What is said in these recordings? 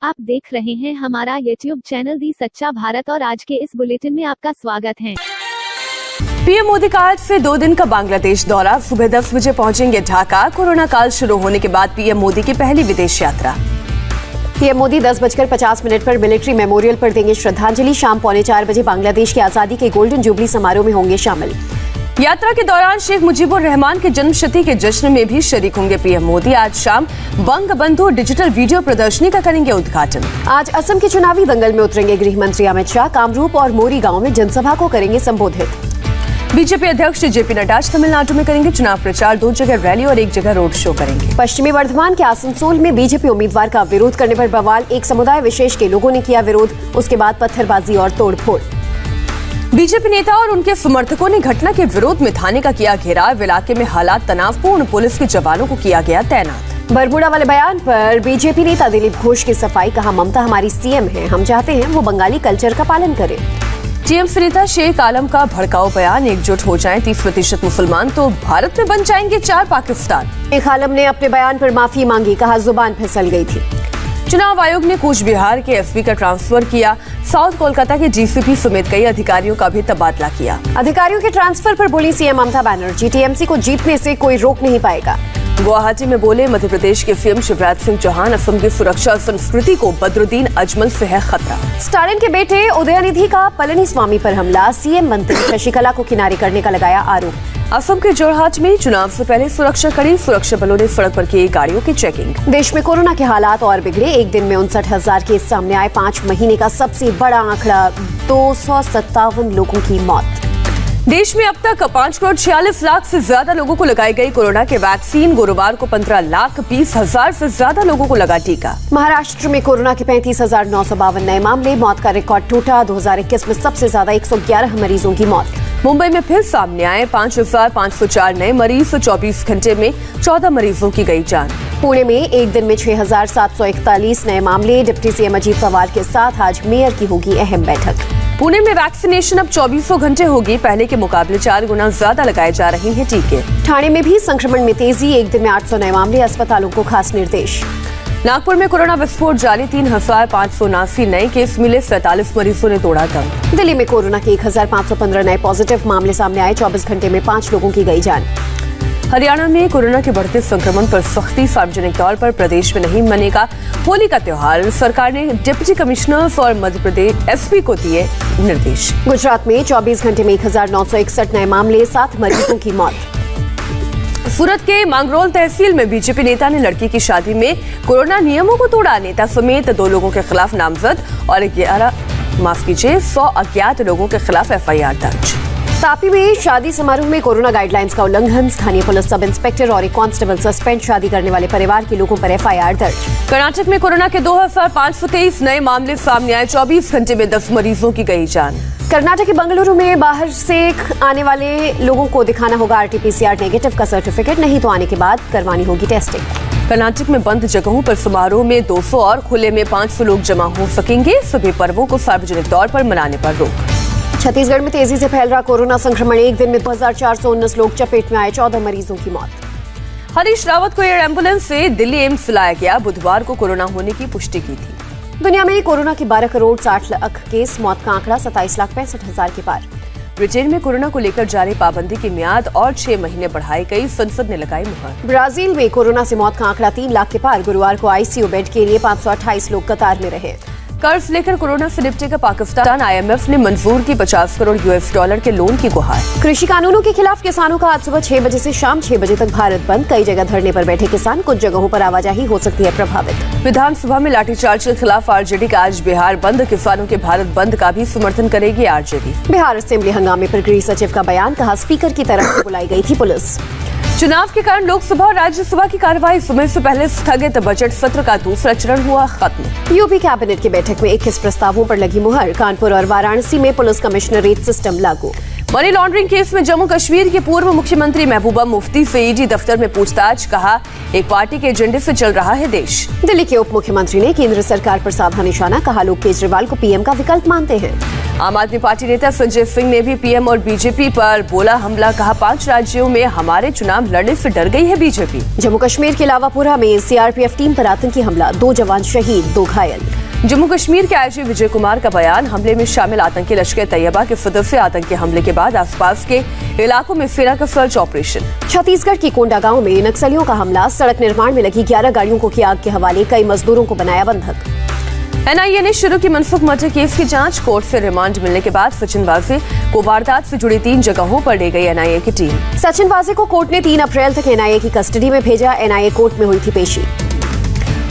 आप देख रहे हैं हमारा YouTube चैनल दी सच्चा भारत और आज के इस बुलेटिन में आपका स्वागत है। पीएम मोदी का आज से 2 दिन का बांग्लादेश दौरा। सुबह 10 बजे पहुंचेंगे ढाका। कोरोना काल शुरू होने के बाद पीएम मोदी की पहली विदेश यात्रा। पीएम मोदी 10:50 पर मिलिट्री मेमोरियल पर देंगे श्रद्धांजलि। शाम 3:45 बजे बांग्लादेश की आजादी के गोल्डन जुबली समारोह में होंगे शामिल। यात्रा के दौरान शेख मुजीबुर रहमान के जन्मशती के जश्न में भी शरीक होंगे पीएम मोदी। आज शाम बंग बंधु डिजिटल वीडियो प्रदर्शनी का करेंगे उद्घाटन। आज असम के चुनावी दंगल में उतरेंगे गृह मंत्री अमित शाह। कामरूप और मोरी गांव में जनसभा को करेंगे संबोधित। बीजेपी अध्यक्ष जेपी नड्डा तमिलनाडु में करेंगे चुनाव प्रचार। 2 जगह रैली और 1 जगह रोड शो करेंगे। पश्चिमी वर्धमान के आसनसोल में बीजेपी उम्मीदवार का विरोध करने पर बवाल। एक समुदाय विशेष के लोगों ने किया विरोध। उसके बाद पत्थरबाजी और तोड़फोड़। बीजेपी नेता और उनके समर्थकों ने घटना के विरोध में थाने का किया घेराव। इलाके में हालात तनावपूर्ण। पुलिस के जवानों को किया गया तैनात। बरमूडा वाले बयान पर बीजेपी नेता दिलीप घोष की सफाई। कहा, ममता हमारी सीएम है, हम चाहते हैं वो बंगाली कल्चर का पालन करे। टीएमसी नेता शेख आलम का भड़काऊ बयान। एकजुट हो जाएं 30% मुसलमान तो भारत में बन जाएंगे 4 पाकिस्तान। शेख आलम ने अपने बयान पर माफी मांगी। कहा, जुबान फिसल गई थी। चुनाव आयोग ने कूच बिहार के एसपी का ट्रांसफर किया। साउथ कोलकाता के डीसीपी समेत कई अधिकारियों का भी तबादला किया। अधिकारियों के ट्रांसफर पर बोली सीएम ममता बनर्जी, टीएमसी को जीतने से कोई रोक नहीं पाएगा। गुवाहाटी में बोले मध्य प्रदेश के सीएम शिवराज सिंह चौहान, असम की सुरक्षा और संस्कृति को बदरुद्दीन अजमल से है खतरा। स्टालिन के बेटे उदयनिधि का पलनीस्वामी पर हमला। सीएम मंत्री शशिकला को किनारे करने का लगाया आरोप। असम के जोरहाट में चुनाव से पहले सुरक्षा कड़ी। सुरक्षा बलों ने सड़क पर की गाड़ियों की चेकिंग। देश में कोरोना के हालात और बिगड़े। एक दिन में 59,000 केस सामने आए। 5 महीने का सबसे बड़ा आंकड़ा। 257 लोगों की मौत। देश में अब तक 5,46,00,000 से ज्यादा लोगों को लगाई गई कोरोना की वैक्सीन। गुरुवार को 15,20,000 से ज्यादा लोगों को लगा टीका। महाराष्ट्र में कोरोना के 35,952 नए मामले। मौत का रिकॉर्ड टूटा। 2021 में सबसे ज्यादा 111 मरीजों की मौत। मुंबई में फिर सामने आए 5,504 नए मरीज। 24 घंटे में 14 मरीजों की गई जान। पुणे में एक दिन में 6,741 नए मामले। डिप्टी सीएम अजीत पवार के साथ आज मेयर की होगी अहम बैठक। पुणे में वैक्सीनेशन अब 24 घंटे होगी। पहले के मुकाबले 4 गुना ज्यादा लगाए जा रहे हैं टीके। ठाणे में भी संक्रमण में तेजी। एक दिन में 800 नए मामले। अस्पतालों को खास निर्देश। नागपुर में कोरोना विस्फोट जारी। 3,579 नए केस मिले। 47 मरीजों ने तोड़ा दम। दिल्ली में कोरोना के 1,515 नए पॉजिटिव मामले सामने आए। 24 घंटे में 5 लोगों की गई जान। हरियाणा में कोरोना के बढ़ते संक्रमण पर सख्ती। सार्वजनिक तौर पर प्रदेश में नहीं मनेगा होली का त्योहार। सरकार ने डिप्टी कमिश्नर्स और मध्य प्रदेश एसपी को दिए निर्देश। गुजरात में 24 घंटे में 1,961 नए मामले। 7 मरीजों की मौत। सूरत के मांगरोल तहसील में बीजेपी नेता ने लड़की की शादी में कोरोना नियमों को तोड़ा। नेता समेत 2 लोगों के खिलाफ नामजद और 100 अज्ञात लोगों के खिलाफ एफआईआर दर्ज। तापी में शादी समारोह में कोरोना गाइडलाइंस का उल्लंघन। स्थानीय पुलिस सब इंस्पेक्टर और एक कांस्टेबल सस्पेंड। शादी करने वाले परिवार के लोगों पर एफआईआर दर्ज। कर्नाटक में कोरोना के 2,523 नए मामले सामने आए। 24 घंटे में 10 मरीजों की गई जान। कर्नाटक के बंगलुरु में बाहर से आने वाले लोगों को दिखाना होगा आरटीपीसीआर नेगेटिव का सर्टिफिकेट। नहीं तो आने के बाद करवानी होगी टेस्टिंग। कर्नाटक में बंद जगहों पर समारोह में 200 और खुले में 500 लोग जमा हो सकेंगे। सभी पर्वों को सार्वजनिक तौर पर मनाने पर रोक। छत्तीसगढ़ में तेजी से फैल रहा कोरोना संक्रमण। एक दिन में 2,419 लोग चपेट में आए। 14 मरीजों की मौत। हरीश रावत को एयर एम्बुलेंस से दिल्ली एम्स लाया गया। बुधवार को कोरोना होने की पुष्टि की थी। दुनिया में कोरोना के 12 करोड़ 60 लाख केस। मौत का आंकड़ा 27,65,000 के पार। ब्रिटेन में कोरोना को लेकर जारी पाबंदी की मियाद और 6 महीने बढ़ाई गई। संसद ने लगाई मुहर। ब्राजील में कोरोना से मौत का आंकड़ा 3 लाख के पार। गुरुवार को आईसीयू बेड के लिए 528 लोग कतार में रहे। कर्ज लेकर कोरोना से निपटेगा पाकिस्तान। आईएमएफ ने मंजूर की $50 करोड़ के लोन की गुहार। कृषि कानूनों के खिलाफ किसानों का आज सुबह 6 बजे से शाम 6 बजे तक भारत बंद। कई जगह धरने पर बैठे किसान। कुछ जगहों पर आवाजाही हो सकती है प्रभावित। विधानसभा में लाठीचार्ज के खिलाफ आरजेडी का आज बिहार बंद। किसानों के भारत बंद का भी समर्थन करेगी आरजेडी। बिहार असेंबली हंगामे पर गृह सचिव का बयान। कहा, स्पीकर की तरफ से बुलाई गई थी पुलिस। चुनाव के कारण लोकसभा और राज्यसभा की कार्यवाही समय से पहले स्थगित। बजट सत्र का दूसरा चरण हुआ खत्म। यूपी कैबिनेट की बैठक में 21 प्रस्तावों पर लगी मुहर। कानपुर और वाराणसी में पुलिस कमिश्नरेट सिस्टम लागू। मनी लॉन्ड्रिंग केस में जम्मू कश्मीर के पूर्व मुख्यमंत्री महबूबा मुफ्ती से ईडी दफ्तर में पूछताछ। कहा, एक पार्टी के एजेंडे से चल रहा है देश। दिल्ली के उप मुख्यमंत्री ने केंद्र सरकार पर साधा निशाना। कहा, लोग केजरीवाल को पीएम का विकल्प मानते हैं। आम आदमी पार्टी नेता संजय सिंह ने भी पीएम और बीजेपी पर बोला हमला, कहा 5 राज्यों में हमारे चुनाव लड़ने से डर गई है बीजेपी। जम्मू कश्मीर के लावापुरा में सीआरपीएफ टीम पर आतंकी हमला, 2 जवान शहीद, 2 घायल। जम्मू कश्मीर के आईजी विजय कुमार का बयान, हमले में शामिल आतंकी लश्कर तैयबा के सदस्य आतंकी हमले के बाद आसपास के इलाकों में सेना का सर्च ऑपरेशन। छत्तीसगढ़ की कोंडा गांव में नक्सलियों का हमला, सड़क निर्माण में लगी 11 गाड़ियों को किया आग के हवाले, कई मजदूरों को बनाया बंधक। एनआईए ने शुरू की मनसुख मर्डर केस की जांच, कोर्ट से रिमांड मिलने के बाद सचिन वाजे को वारदात से जुड़ी 3 जगहों पर ले गई एनआईए की टीम। सचिन वाजे को कोर्ट ने 3 अप्रैल तक एनआईए की कस्टडी में भेजा, एनआईए कोर्ट में हुई थी पेशी।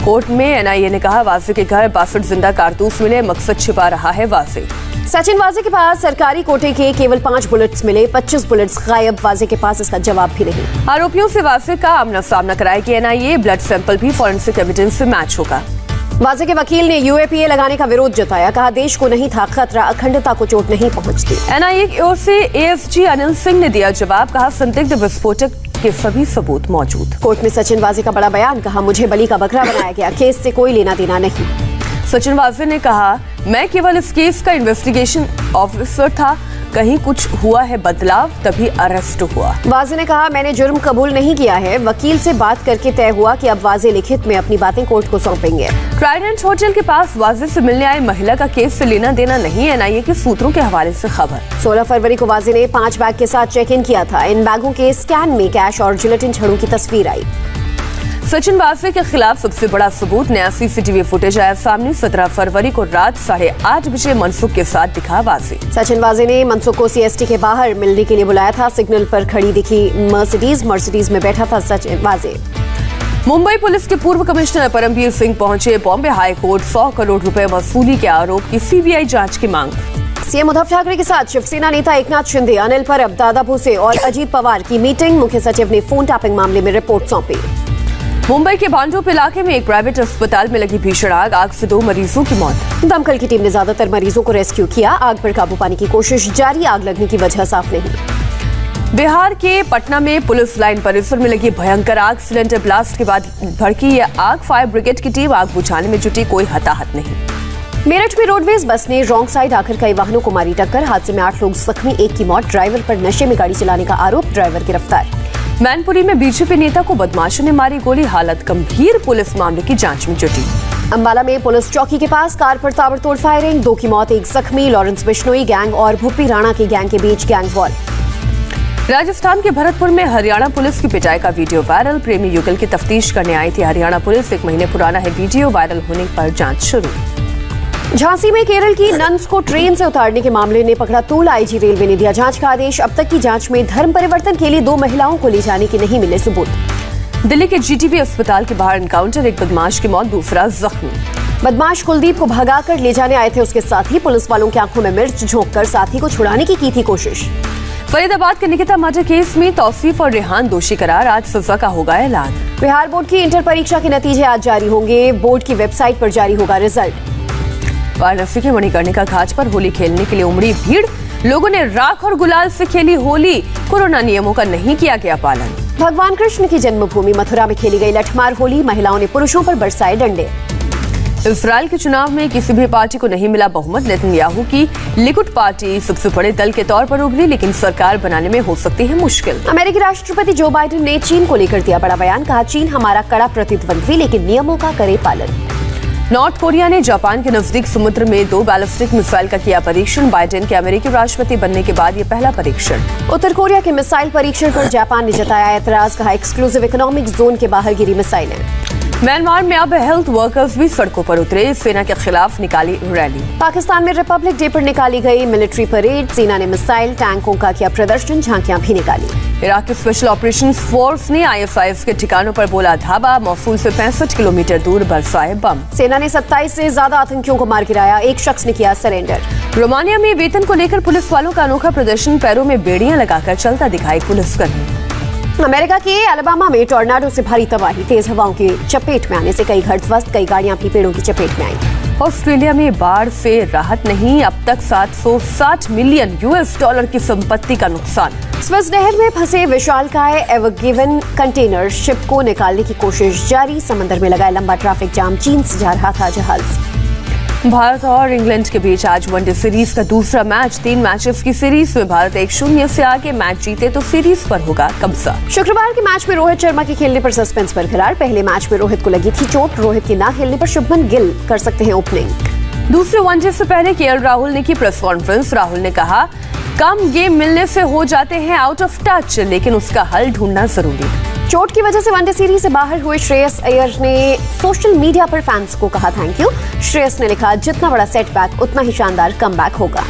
कोर्ट में एनआईए ने कहा वाजे के घर 62 जिंदा कारतूस मिले, मकसद छिपा रहा है वाजे। सचिन वाजे के पास सरकारी कोटे के केवल 5 बुलेट्स मिले, 25 बुलेट्स गायब, वाजे के पास इसका जवाब भी नहीं। आरोपियों से वाजे का आमना सामना कराएगी एनआईए, ब्लड सैंपल भी फॉरेंसिक एविडेंस से मैच होगा। वाजे के वकील ने यूएपीए लगाने का विरोध जताया, कहा देश को नहीं था खतरा, अखंडता को चोट नहीं पहुंचती। एनआईए की ओर से एएसजी अनिल सिंह ने दिया जवाब, कहा संदिग्ध विस्फोटक के सभी सबूत मौजूद। कोर्ट में सचिन वाजे का बड़ा बयान, कहा मुझे बलि का बकरा बनाया गया, केस से कोई लेना देना नहीं। सचिन वाजे ने कहा मैं केवल इस केस का इन्वेस्टिगेशन ऑफिसर था, कहीं कुछ हुआ है बदलाव तभी अरेस्ट हुआ। वाजे ने कहा मैंने जुर्म कबूल नहीं किया है, वकील से बात करके तय हुआ कि अब वाजे लिखित में अपनी बातें कोर्ट को सौंपेंगे। ट्राइडेंट होटल के पास वाजे से मिलने आई महिला का केस से लेना देना नहीं, एनआईए के सूत्रों के हवाले से खबर। 16 फरवरी को वाजे ने 5 बैग के साथ चेक इन किया था, इन बैगों के स्कैन में कैश और जिलेटिन छड़ों की तस्वीर आई। सचिन वाजे के खिलाफ सबसे बड़ा सबूत, नया सीसीटीवी फुटेज आया सामने, 17 फरवरी को रात 8:30 बजे मनसुख के साथ दिखा वाजे। सचिन वाजे ने मनसुख को सीएसटी के बाहर मिलने के लिए बुलाया था, सिग्नल पर खड़ी दिखी मर्सिडीज में बैठा था सचिन वाजे। मुंबई पुलिस के पूर्व कमिश्नर परमबीर सिंह पहुंचे बॉम्बे हाई कोर्ट, 100 करोड़ रुपए वसूली के आरोप की सीबीआई जांच की मांग। सीएम उद्धव ठाकरे के साथ शिवसेना नेता एकनाथ शिंदे, अनिल परब, दादा भूसे और अजीत पवार की मीटिंग, मुख्य सचिव ने फोन टैपिंग मामले में रिपोर्ट सौंपी। मुंबई के भांडुप इलाके में एक प्राइवेट अस्पताल में लगी भीषण आग से 2 मरीजों की मौत। दमकल की टीम ने ज्यादातर मरीजों को रेस्क्यू किया, आग पर काबू पाने की कोशिश जारी, आग लगने की वजह साफ नहीं। बिहार के पटना में पुलिस लाइन परिसर में लगी भयंकर आग, सिलेंडर ब्लास्ट के बाद भड़की ये आग, फायर ब्रिगेड की टीम आग बुझाने में जुटी, कोई हताहत नहीं। मेरठ में रोडवेज बस ने रॉन्ग साइड आकर कई वाहनों को मारी टक्कर, हादसे में 8 लोग जख्मी, 1 की मौत, ड्राइवर पर नशे में गाड़ी चलाने का आरोप, ड्राइवर गिरफ्तार। मैनपुरी में बीजेपी नेता को बदमाशों ने मारी गोली, हालत गंभीर, पुलिस मामले की जांच में जुटी। अंबाला में पुलिस चौकी के पास कार पर ताबड़तोड़ फायरिंग, 2 की मौत, 1 जख्मी, लॉरेंस बिश्नोई गैंग और भुप्पी राणा की गैंग के बीच गैंग वॉर। राजस्थान के भरतपुर में हरियाणा पुलिस की पिटाई का वीडियो वायरल, प्रेमी युगल की तफ्तीश करने आई थी हरियाणा पुलिस, 1 महीने पुराना है वीडियो, वायरल होने पर जांच शुरू। झांसी में केरल की नन्स को ट्रेन से उतारने के मामले ने पकड़ा तूल, आईजी रेलवे ने दिया जांच का आदेश, अब तक की जांच में धर्म परिवर्तन के लिए 2 महिलाओं को ले जाने के नहीं मिले सबूत। दिल्ली के जीटीबी अस्पताल के बाहर एनकाउंटर, 1 बदमाश की मौत, दूसरा जख्मी। बदमाश कुलदीप को भगाकर ले जाने आए थे उसके साथी, पुलिस वालों की आंखों में मिर्च झोंककर साथी को छुड़ाने की थी कोशिश। फरीदाबाद के निकिता मर्डर केस में तौसीफ और रेहान दोषी करार, आज सजा का होगा ऐलान। बिहार बोर्ड की इंटर परीक्षा के नतीजे आज जारी होंगे, बोर्ड की वेबसाइट पर जारी होगा रिजल्ट। वाराणसी के मणिकर्णिका घाट पर होली खेलने के लिए उमड़ी भीड़, लोगों ने राख और गुलाल से खेली होली, कोरोना नियमों का नहीं किया गया पालन। भगवान कृष्ण की जन्मभूमि मथुरा में खेली गई लठमार होली, महिलाओं ने पुरुषों पर बरसाए डंडे। इजराइल के चुनाव में किसी भी पार्टी को नहीं मिला बहुमत, नेतन्याहू की लिकुड पार्टी सबसे बड़े दल के तौर पर उभरी, लेकिन सरकार बनाने में हो सकती है मुश्किल। अमेरिकी राष्ट्रपति जो बाइडेन ने चीन को लेकर दिया बड़ा बयान, कहा चीन हमारा कड़ा प्रतिद्वंद्वी लेकिन नियमों का करे पालन। नॉर्थ कोरिया ने जापान के नजदीक समुद्र में 2 बैलिस्टिक मिसाइल का किया परीक्षण, बाइडेन के अमेरिकी राष्ट्रपति बनने के बाद ये पहला परीक्षण। उत्तर कोरिया के मिसाइल परीक्षण पर जापान ने जताया ऐतराज, कहा एक्सक्लूसिव इकोनॉमिक जोन के बाहर गिरी मिसाइलें। म्यांमार में अब हेल्थ वर्कर्स भी सड़कों पर उतरे, सेना के खिलाफ निकाली रैली। पाकिस्तान में रिपब्लिक डे पर निकाली गई मिलिट्री परेड, सेना ने मिसाइल टैंकों का किया प्रदर्शन, झांकियां भी निकाली। इराक की स्पेशल ऑपरेशन फोर्स ने आईएसआईएस के ठिकानों पर बोला धावा, मौसूल से 65 किलोमीटर दूर बरसाए बम। सेना ने 27 से ज्यादा आतंकियों को मार गिराया, 1 शख्स ने किया सरेंडर। रोमानिया में वेतन को लेकर पुलिस वालों का अनोखा प्रदर्शन, पैरों में बेड़ियां लगाकर चलता दिखाई पुलिसकर्मी। अमेरिका के अलाबामा में टॉर्नाडो से भारी तबाही, तेज हवाओं की चपेट में आने से कई घर ध्वस्त, कई गाड़ियां भी पेड़ों की चपेट में आईं। ऑस्ट्रेलिया में बाढ़ से राहत नहीं, अब तक 760 मिलियन US$ की संपत्ति का नुकसान। स्विस नहर में फंसे विशालकाय एवर गिवन कंटेनर शिप को निकालने की कोशिश जारी, समंदर में लगा लंबा ट्रैफिक जाम, चीन से जा रहा था जहाज। भारत और इंग्लैंड के बीच आज वनडे सीरीज का दूसरा मैच। 3 मैचेस की सीरीज में भारत 1-0 से आगे। मैच जीते तो सीरीज पर होगा कब्जा। शुक्रवार के मैच में रोहित शर्मा के खेलने पर सस्पेंस बरकरार। पहले मैच में रोहित को लगी थी चोट। रोहित के ना खेलने पर शुभमन गिल कर सकते हैं ओपनिंग। दूसरे वनडे से पहले केएल राहुल ने की प्रेस कॉन्फ्रेंस। राहुल ने कहा, कम गेम मिलने से हो जाते हैं आउट ऑफ टच, लेकिन उसका हल ढूंढना जरूरी। चोट की वजह से वनडे सीरीज से बाहर हुए श्रेयस अय्यर ने सोशल मीडिया पर फैंस को कहा थैंक यू। श्रेयस ने लिखा, जितना बड़ा सेटबैक उतना ही शानदार कमबैक होगा।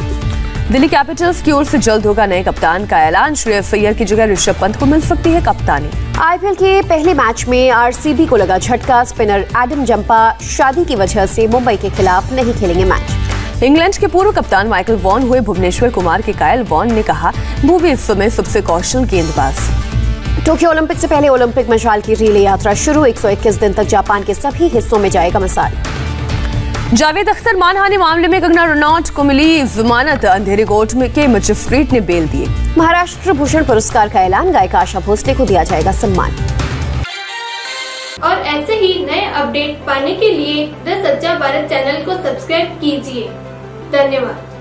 दिल्ली कैपिटल्स की ओर से जल्द होगा नए कप्तान का ऐलान। श्रेयस अय्यर की जगह ऋषभ पंत को मिल सकती है कप्तानी। आईपीएल के पहले मैच में आरसीबी को लगा झटका। स्पिनर एडम जंपा शादी की वजह से मुंबई के खिलाफ नहीं खेलेंगे मैच। इंग्लैंड के पूर्व कप्तान माइकल वॉन हुए भुवनेश्वर कुमार के कायल। वॉन ने कहा, वो भी इस समय सबसे कौशल गेंदबाज। टोक्यो ओलंपिक से पहले ओलंपिक मशाल की रिले यात्रा शुरू। 121 दिन तक जापान के सभी हिस्सों में जाएगा मशाल। जावेद अख्तर मानहानि मामले में कंगना रनौत को मिली जमानत। अंधेरे कोर्ट में के मजिस्ट्रेट ने बेल दिए। महाराष्ट्र भूषण पुरस्कार का ऐलान। गायिका आशा भोसले को दिया जाएगा सम्मान। और ऐसे ही नए अपडेट पाने के लिए द सच्चा भारत चैनल को सब्सक्राइब कीजिए। धन्यवाद।